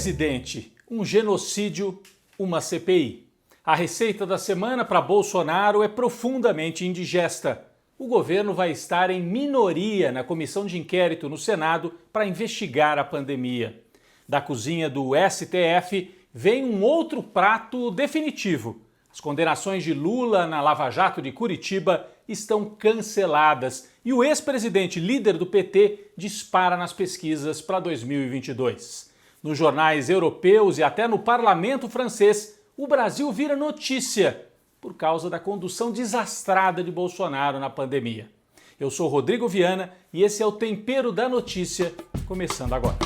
presidente, um genocídio, uma CPI. A receita da semana para Bolsonaro é profundamente indigesta. O governo vai estar em minoria na comissão de inquérito no Senado para investigar a pandemia. Da cozinha do STF vem um outro prato definitivo. As condenações de Lula na Lava Jato de Curitiba estão canceladas e o ex-presidente líder do PT dispara nas pesquisas para 2022. Nos jornais europeus e até no parlamento francês, o Brasil vira notícia por causa da condução desastrada de Bolsonaro na pandemia. Eu sou Rodrigo Viana e esse é o Tempero da Notícia, começando agora.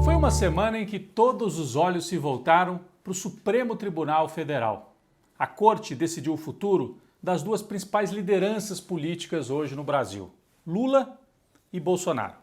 Foi uma semana em que todos os olhos se voltaram para o Supremo Tribunal Federal. A Corte decidiu o futuro das duas principais lideranças políticas hoje no Brasil, Lula e Bolsonaro.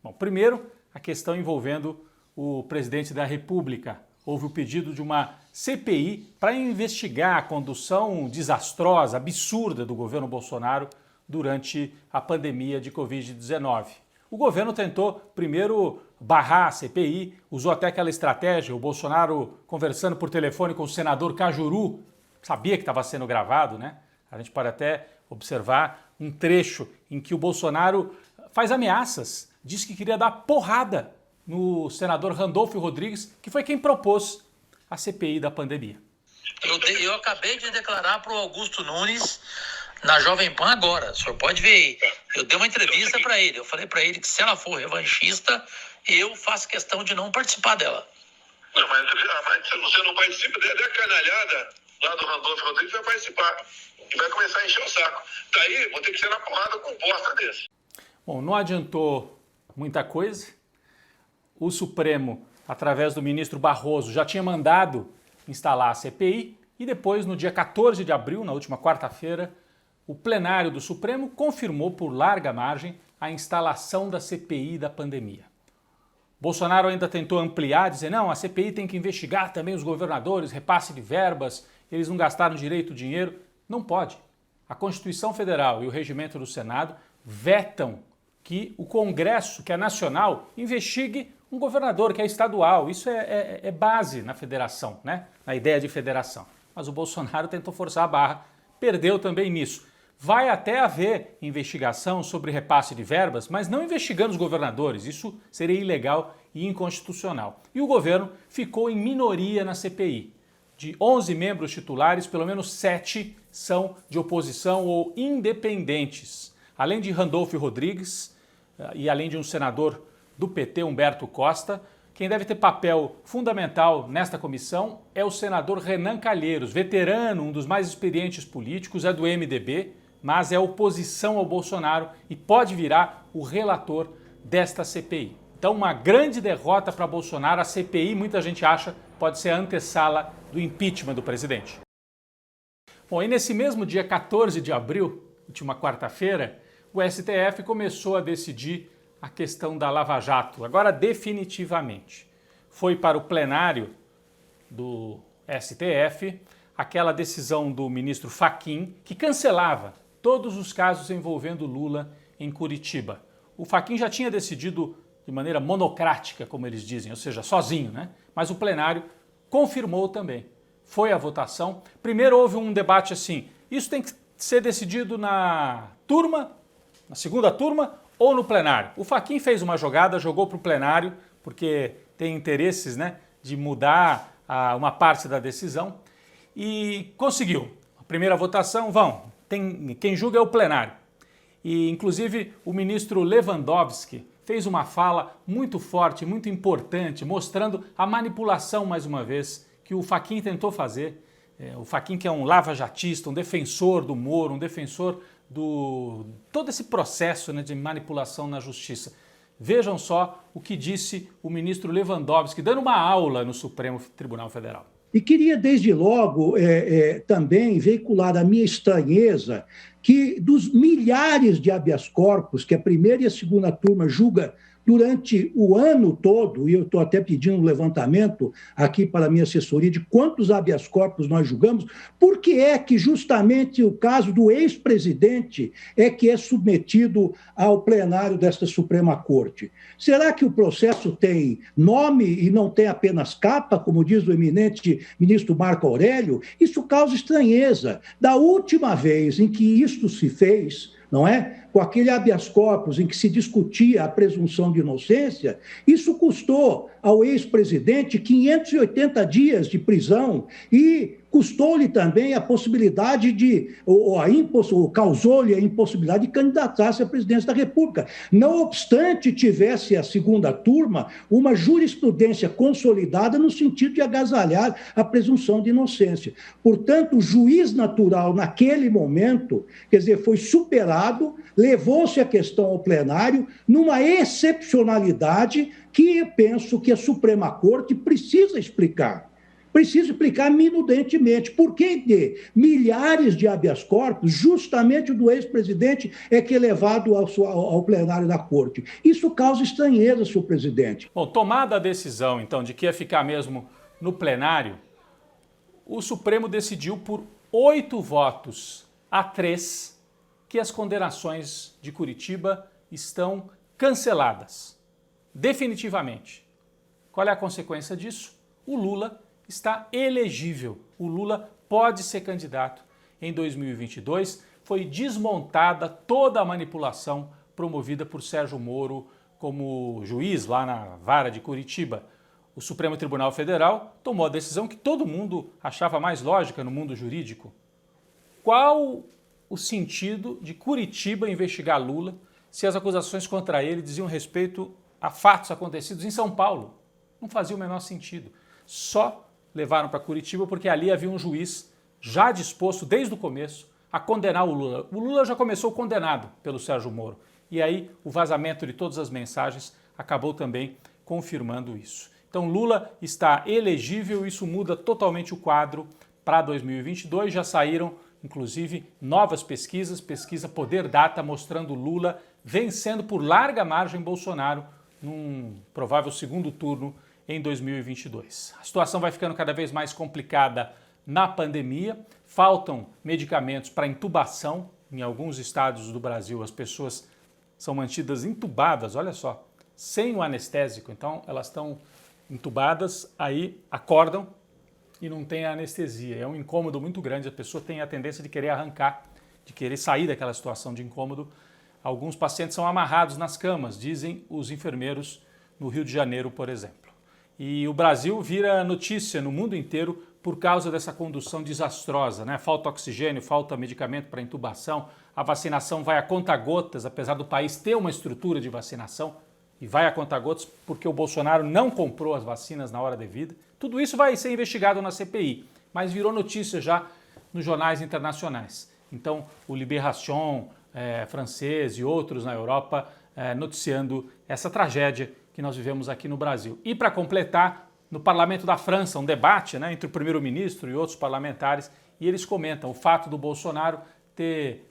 Bom, primeiro, a questão envolvendo o presidente da República. Houve o pedido de uma CPI para investigar a condução desastrosa, absurda do governo Bolsonaro durante a pandemia de Covid-19. O governo tentou primeiro barrar a CPI, usou até aquela estratégia, o Bolsonaro conversando por telefone com o senador Cajuru, sabia que estava sendo gravado, né? A gente pode até observar um trecho em que o Bolsonaro faz ameaças, diz que queria dar porrada no senador Randolfo Rodrigues, que foi quem propôs a CPI da pandemia. Eu acabei de declarar para o Augusto Nunes na Jovem Pan agora, o senhor pode ver aí. Eu dei uma entrevista para ele, eu falei para ele que se ela for revanchista, eu faço questão de não participar dela. Não, mas se você não participa, dê a canalhada lá do Randolfo Rodrigues, vai participar. E vai começar a encher o saco. Daí, vou ter que ser na porrada com um bosta desse. Bom, não adiantou muita coisa. O Supremo, através do ministro Barroso, já tinha mandado instalar a CPI e depois, no dia 14 de abril, na última quarta-feira, o plenário do Supremo confirmou por larga margem a instalação da CPI da pandemia. Bolsonaro ainda tentou ampliar, dizer, não, a CPI tem que investigar também os governadores, repasse de verbas, eles não gastaram direito o dinheiro. Não pode. A Constituição Federal e o regimento do Senado vetam que o Congresso, que é nacional, investigue um governador que é estadual. Isso é base na federação, né? Na ideia de federação. Mas o Bolsonaro tentou forçar a barra, perdeu também nisso. Vai até haver investigação sobre repasse de verbas, mas não investigando os governadores. Isso seria ilegal e inconstitucional. E o governo ficou em minoria na CPI. De 11 membros titulares, pelo menos 7 são de oposição ou independentes. Além de Randolfo Rodrigues e além de um senador do PT, Humberto Costa, quem deve ter papel fundamental nesta comissão é o senador Renan Calheiros, veterano, um dos mais experientes políticos, é do MDB, mas é oposição ao Bolsonaro e pode virar o relator desta CPI. Então, uma grande derrota para Bolsonaro. A CPI, muita gente acha, pode ser a antessala do impeachment do presidente. Bom, e nesse mesmo dia 14 de abril, última quarta-feira, o STF começou a decidir a questão da Lava Jato, agora definitivamente. Foi para o plenário do STF aquela decisão do ministro Fachin que cancelava todos os casos envolvendo Lula em Curitiba. O Fachin já tinha decidido de maneira monocrática, como eles dizem, ou seja, sozinho, né? Mas o plenário confirmou também. Foi a votação. Primeiro houve um debate assim, isso tem que ser decidido na segunda turma ou no plenário. O Fachin fez uma jogada, jogou para o plenário, porque tem interesses, né, de mudar uma parte da decisão e conseguiu. A primeira votação, quem julga é o plenário. E, inclusive, o ministro Lewandowski fez uma fala muito forte, muito importante, mostrando a manipulação, mais uma vez, que o Fachin tentou fazer. O Fachin, que é um lavajatista, um defensor do Moro, um defensor todo esse processo, né, de manipulação na justiça. Vejam só o que disse o ministro Lewandowski, dando uma aula no Supremo Tribunal Federal. E queria, desde logo, também veicular a minha estranheza que dos milhares de habeas corpus que a primeira e a segunda turma julga durante o ano todo, e eu estou até pedindo um levantamento aqui para a minha assessoria de quantos habeas corpus nós julgamos, por que é que justamente o caso do ex-presidente é que é submetido ao plenário desta Suprema Corte? Será que o processo tem nome e não tem apenas capa, como diz o eminente ministro Marco Aurélio? Isso causa estranheza. Da última vez em que isto se fez, não é? Com aquele habeas corpus em que se discutia a presunção de inocência, isso custou ao ex-presidente 580 dias de prisão e custou-lhe também a possibilidade causou-lhe a impossibilidade de candidatar-se à presidência da República. Não obstante tivesse a segunda turma uma jurisprudência consolidada no sentido de agasalhar a presunção de inocência. Portanto, o juiz natural, naquele momento, quer dizer, foi superado, levou-se a questão ao plenário numa excepcionalidade que eu penso que a Suprema Corte precisa explicar minudentemente. Por que de milhares de habeas corpus, justamente o do ex-presidente, é que é levado ao plenário da Corte? Isso causa estranheza, senhor presidente. Bom, tomada a decisão, então, de que ia ficar mesmo no plenário, o Supremo decidiu por 8 votos a 3 que as condenações de Curitiba estão canceladas, definitivamente. Qual é a consequência disso? O Lula está elegível. O Lula pode ser candidato em 2022. Foi desmontada toda a manipulação promovida por Sérgio Moro como juiz lá na vara de Curitiba. O Supremo Tribunal Federal tomou a decisão que todo mundo achava mais lógica no mundo jurídico. Qual o sentido de Curitiba investigar Lula se as acusações contra ele diziam respeito a fatos acontecidos em São Paulo? Não fazia o menor sentido. Só levaram para Curitiba porque ali havia um juiz já disposto desde o começo a condenar o Lula. O Lula já começou condenado pelo Sérgio Moro. E aí o vazamento de todas as mensagens acabou também confirmando isso. Então Lula está elegível, isso muda totalmente o quadro para 2022. Já saíram, inclusive, novas pesquisas, pesquisa Poder Data mostrando Lula vencendo por larga margem Bolsonaro num provável segundo turno em 2022. A situação vai ficando cada vez mais complicada na pandemia, faltam medicamentos para intubação. Em alguns estados do Brasil as pessoas são mantidas intubadas, olha só, sem o anestésico, então elas estão intubadas, aí acordam e não tem anestesia. É um incômodo muito grande, a pessoa tem a tendência de querer arrancar, de querer sair daquela situação de incômodo. Alguns pacientes são amarrados nas camas, dizem os enfermeiros no Rio de Janeiro, por exemplo. E o Brasil vira notícia no mundo inteiro por causa dessa condução desastrosa, né? Falta oxigênio, falta medicamento para intubação, a vacinação vai a conta-gotas, apesar do país ter uma estrutura de vacinação, e vai a conta-gotas porque o Bolsonaro não comprou as vacinas na hora devida. Tudo isso vai ser investigado na CPI, mas virou notícia já nos jornais internacionais. Então, o Libération francês e outros na Europa noticiando essa tragédia que nós vivemos aqui no Brasil. E para completar, no Parlamento da França, um debate, né, entre o primeiro-ministro e outros parlamentares, e eles comentam o fato do Bolsonaro ter,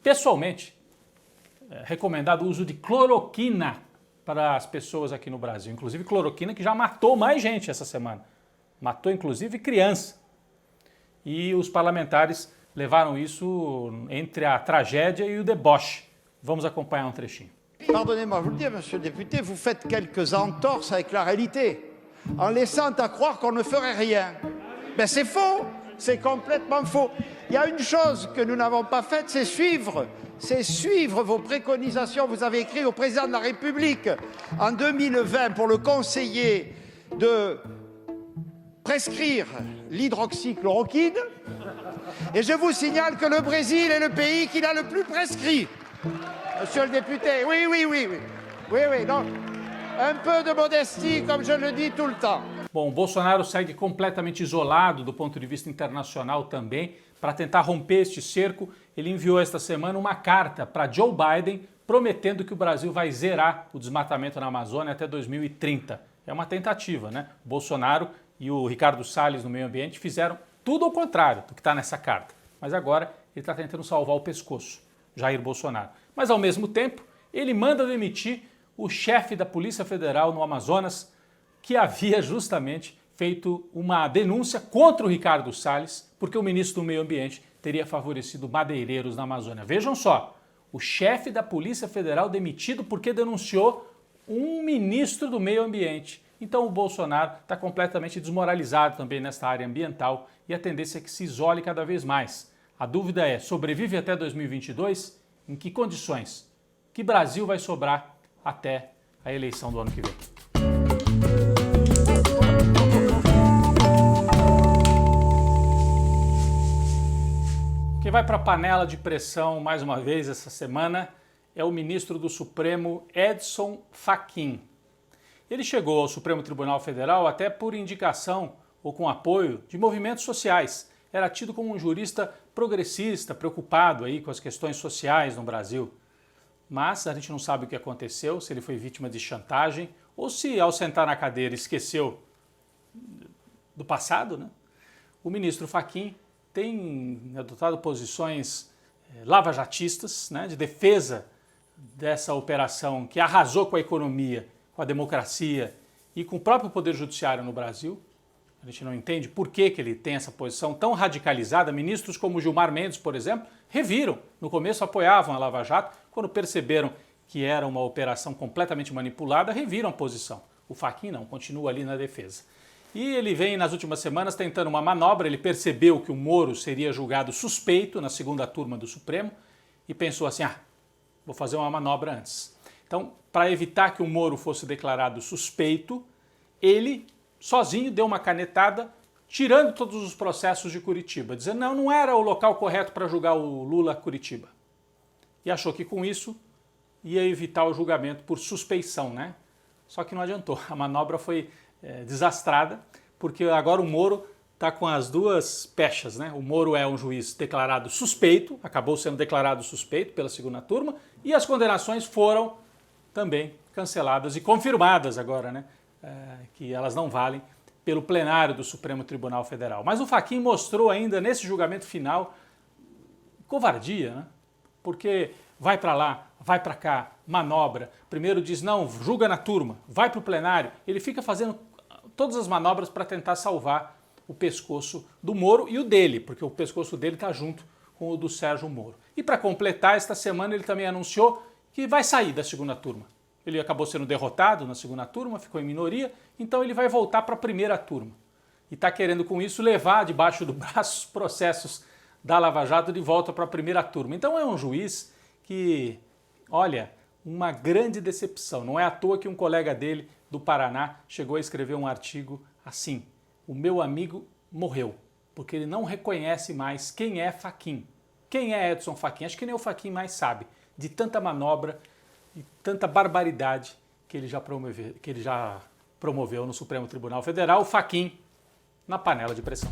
pessoalmente, recomendado o uso de cloroquina para as pessoas aqui no Brasil. Inclusive cloroquina que já matou mais gente essa semana. Matou, inclusive, criança. E os parlamentares levaram isso entre a tragédia e o deboche. Vamos acompanhar um trechinho. Pardonnez-moi, je vous le dis, monsieur le député, vous faites quelques entorses avec la réalité, en laissant à croire qu'on ne ferait rien. Ben c'est faux, c'est complètement faux. Il y a une chose que nous n'avons pas faite, c'est suivre vos préconisations. Vous avez écrit au président de la République en 2020 pour le conseiller de prescrire l'hydroxychloroquine. Et je vous signale que le Brésil est le pays qui l'a le plus prescrit. Monsieur le député, oui, donc, un peu de modestie, comme je le dis tout le temps. Bom, Bolsonaro segue completamente isolado do ponto de vista internacional também. Para tentar romper este cerco, ele enviou esta semana uma carta para Joe Biden prometendo que o Brasil vai zerar o desmatamento na Amazônia até 2030. É uma tentativa, né? O Bolsonaro e o Ricardo Salles no meio ambiente fizeram tudo ao contrário do que está nessa carta. Mas agora ele está tentando salvar o pescoço, Jair Bolsonaro. Mas, ao mesmo tempo, ele manda demitir o chefe da Polícia Federal no Amazonas, que havia justamente feito uma denúncia contra o Ricardo Salles, porque o ministro do Meio Ambiente teria favorecido madeireiros na Amazônia. Vejam só, o chefe da Polícia Federal demitido porque denunciou um ministro do Meio Ambiente. Então o Bolsonaro está completamente desmoralizado também nesta área ambiental e a tendência é que se isole cada vez mais. A dúvida é, sobrevive até 2022? Em que condições? Que Brasil vai sobrar até a eleição do ano que vem? Quem vai para a panela de pressão mais uma vez essa semana é o ministro do Supremo Edson Fachin. Ele chegou ao Supremo Tribunal Federal até por indicação ou com apoio de movimentos sociais. Era tido como um jurista progressista, preocupado aí com as questões sociais no Brasil. Mas a gente não sabe o que aconteceu, se ele foi vítima de chantagem ou se ao sentar na cadeira esqueceu do passado, né? O ministro Fachin tem adotado posições lavajatistas, né, de defesa dessa operação que arrasou com a economia, com a democracia e com o próprio Poder Judiciário no Brasil. A gente não entende por que ele tem essa posição tão radicalizada. Ministros como Gilmar Mendes, por exemplo, reviram. No começo apoiavam a Lava Jato, quando perceberam que era uma operação completamente manipulada, reviram a posição. O Fachin não, continua ali na defesa. E ele vem nas últimas semanas tentando uma manobra, ele percebeu que o Moro seria julgado suspeito na segunda turma do Supremo e pensou assim, vou fazer uma manobra antes. Então, para evitar que o Moro fosse declarado suspeito, ele sozinho deu uma canetada, tirando todos os processos de Curitiba, dizendo não era o local correto para julgar o Lula Curitiba. E achou que com isso ia evitar o julgamento por suspeição, né? Só que não adiantou, a manobra foi desastrada, porque agora o Moro está com as duas pechas, né? O Moro é um juiz declarado suspeito, acabou sendo declarado suspeito pela segunda turma, e as condenações foram também canceladas e confirmadas agora, né? Que elas não valem pelo plenário do Supremo Tribunal Federal. Mas o Fachin mostrou ainda nesse julgamento final covardia, né? Porque vai para lá, vai para cá, manobra, primeiro diz não, julga na turma, vai para o plenário, ele fica fazendo todas as manobras para tentar salvar o pescoço do Moro e o dele, porque o pescoço dele está junto com o do Sérgio Moro. E para completar, esta semana ele também anunciou que vai sair da segunda turma. Ele acabou sendo derrotado na segunda turma, ficou em minoria, então ele vai voltar para a primeira turma. E está querendo com isso levar debaixo do braço os processos da Lava Jato de volta para a primeira turma. Então é um juiz que, olha, uma grande decepção. Não é à toa que um colega dele do Paraná chegou a escrever um artigo assim: o meu amigo morreu, porque ele não reconhece mais quem é Fachin. Quem é Edson Fachin? Acho que nem o Fachin mais sabe, de tanta manobra e tanta barbaridade que ele já promoveu no Supremo Tribunal Federal. O Fachin na panela de pressão.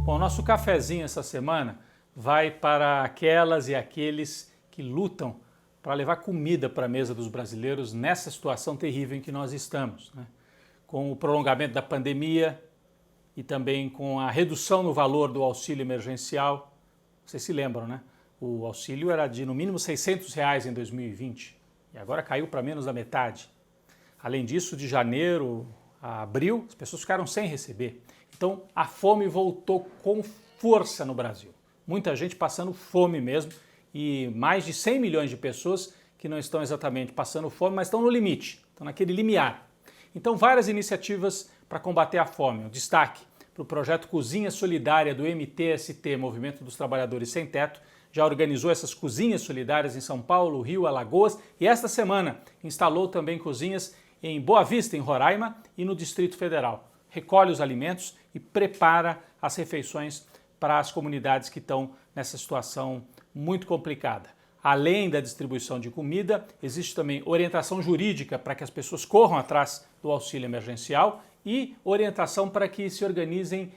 Bom, nosso cafezinho essa semana vai para aquelas e aqueles que lutam para levar comida para a mesa dos brasileiros nessa situação terrível em que nós estamos, né? Com o prolongamento da pandemia e também com a redução no valor do auxílio emergencial. Vocês se lembram, né? O auxílio era de no mínimo R$600 em 2020 e agora caiu para menos da metade. Além disso, de janeiro a abril, as pessoas ficaram sem receber. Então, a fome voltou com força no Brasil. Muita gente passando fome mesmo e mais de 100 milhões de pessoas que não estão exatamente passando fome, mas estão no limite, estão naquele limiar. Então, várias iniciativas para combater a fome. O destaque para o projeto Cozinha Solidária do MTST, Movimento dos Trabalhadores Sem Teto, já organizou essas cozinhas solidárias em São Paulo, Rio, Alagoas e esta semana instalou também cozinhas em Boa Vista, em Roraima e no Distrito Federal. Recolhe os alimentos e prepara as refeições para as comunidades que estão nessa situação muito complicada. Além da distribuição de comida, existe também orientação jurídica para que as pessoas corram atrás do auxílio emergencial e orientação para que se organizem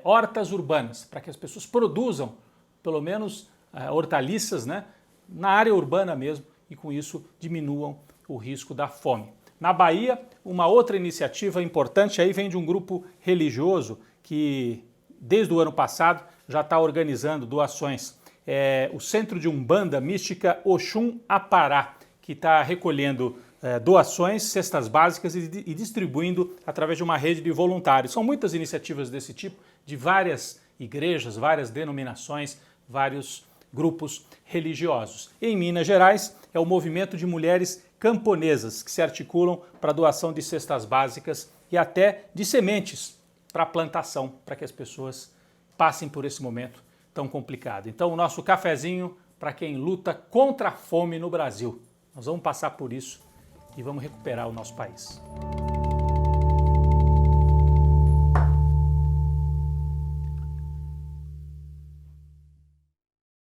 hortas urbanas, para que as pessoas produzam pelo menos hortaliças, né, na área urbana mesmo e com isso diminuam o risco da fome. Na Bahia, uma outra iniciativa importante aí vem de um grupo religioso que, desde o ano passado, já está organizando doações. É o Centro de Umbanda Mística Oxum Apará, que está recolhendo doações, cestas básicas e distribuindo através de uma rede de voluntários. São muitas iniciativas desse tipo, de várias igrejas, várias denominações, vários grupos religiosos. Em Minas Gerais, é o movimento de mulheres camponesas que se articulam para a doação de cestas básicas e até de sementes para plantação, para que as pessoas passem por esse momento tão complicado. Então, o nosso cafezinho para quem luta contra a fome no Brasil. Nós vamos passar por isso e vamos recuperar o nosso país.